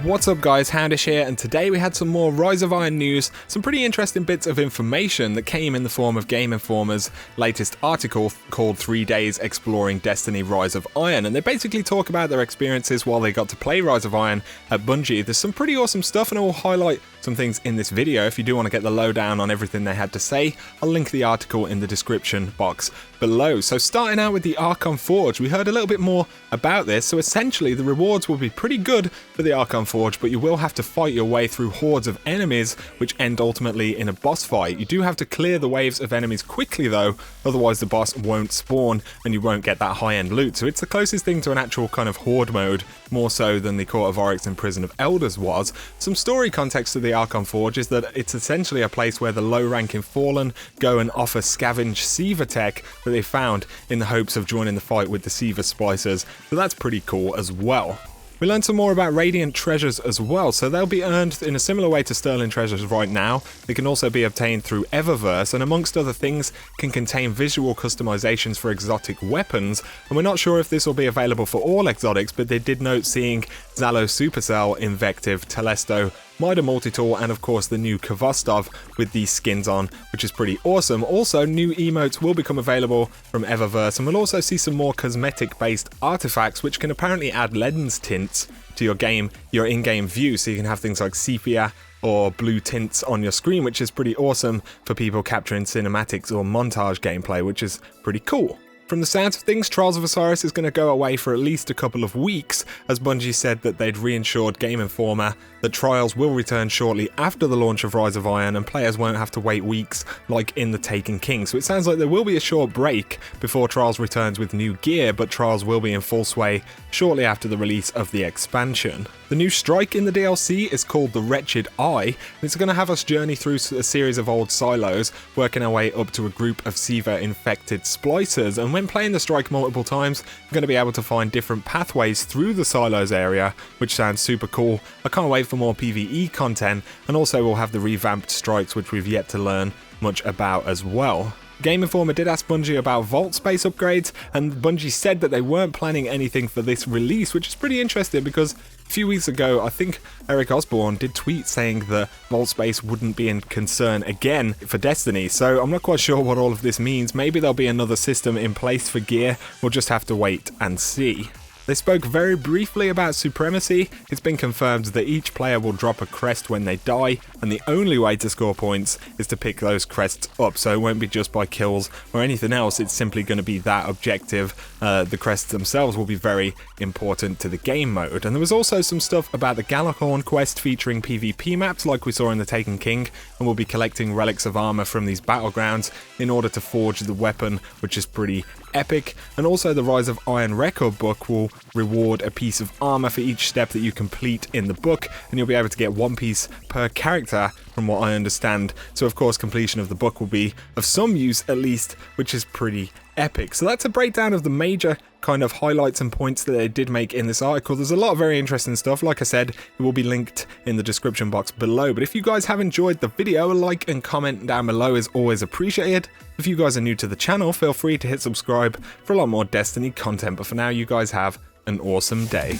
What's up guys, XHOUNDISHx here, and today we had some more Rise of Iron news, some pretty interesting bits of information that came in the form of Game Informer's latest article called 3 Days Exploring Destiny Rise of Iron, and they basically talk about their experiences while they got to play Rise of Iron at Bungie. There's some pretty awesome stuff, and I will highlight some things in this video. If you do want to get the lowdown on everything they had to say, I'll link the article in the description box below. So starting out with the Archon Forge, we heard a little bit more about this. So essentially the rewards will be pretty good for the Archon Forge, but you will have to fight your way through hordes of enemies which end ultimately in a boss fight. You do have to clear the waves of enemies quickly though, otherwise the boss won't spawn and you won't get that high-end loot. So it's the closest thing to an actual kind of horde mode, more so than the Court of Oryx and Prison of Elders was. Some story context to the Archon Forge is that it's essentially a place where the low-ranking Fallen go and offer scavenge Siva tech that they found in the hopes of joining the fight with the Siva splicers, so that's pretty cool as well. We learned some more about Radiant Treasures as well, so they'll be earned in a similar way to Sterling Treasures right now. They can also be obtained through Eververse, and amongst other things can contain visual customizations for exotic weapons, and we're not sure if this will be available for all exotics, but they did note seeing Zalo Supercell, Invective, Telesto, Mida Multitool, and of course the new Kvostov with these skins on, which is pretty awesome. Also, new emotes will become available from Eververse, and we'll also see some more cosmetic based artifacts which can apparently add lens tints to your in-game view, so you can have things like sepia or blue tints on your screen, which is pretty awesome for people capturing cinematics or montage gameplay, which is pretty cool. From the sounds of things, Trials of Osiris is going to go away for at least a couple of weeks, as Bungie said that they'd reassured Game Informer that Trials will return shortly after the launch of Rise of Iron, and players won't have to wait weeks like in the Taken King. So it sounds like there will be a short break before Trials returns with new gear, but Trials will be in full sway shortly after the release of the expansion. The new strike in the DLC is called the Wretched Eye, and it's going to have us journey through a series of old silos, working our way up to a group of Siva-infected splicers, and when playing the strike multiple times, we're going to be able to find different pathways through the silos area, which sounds super cool. I can't wait for more PvE content, and also we'll have the revamped strikes, which we've yet to learn much about as well. Game Informer did ask Bungie about vault space upgrades, and Bungie said that they weren't planning anything for this release, which is pretty interesting because a few weeks ago, I think Eric Osborne did tweet saying that vault space wouldn't be in concern again for Destiny, so I'm not quite sure what all of this means. Maybe there'll be another system in place for gear, we'll just have to wait and see. They spoke very briefly about Supremacy. It's been confirmed that each player will drop a crest when they die, and the only way to score points is to pick those crests up, so it won't be just by kills or anything else, it's simply going to be that objective. The crests themselves will be very important to the game mode. And there was also some stuff about the Galakorn quest featuring PvP maps like we saw in the Taken King, and we'll be collecting relics of armor from these battlegrounds in order to forge the weapon, which is pretty epic. And also the Rise of Iron record book will reward a piece of armor for each step that you complete in the book, and you'll be able to get one piece per character from what I understand. So of course completion of the book will be of some use at least, which is pretty epic. So that's a breakdown of the major kind of highlights and points that they did make in this article. There's a lot of very interesting stuff. Like I said, it will be linked in the description box below. But if you guys have enjoyed the video, a like and comment down below is always appreciated. If you guys are new to the channel, feel free to hit subscribe for a lot more Destiny content. But for now, you guys have an awesome day.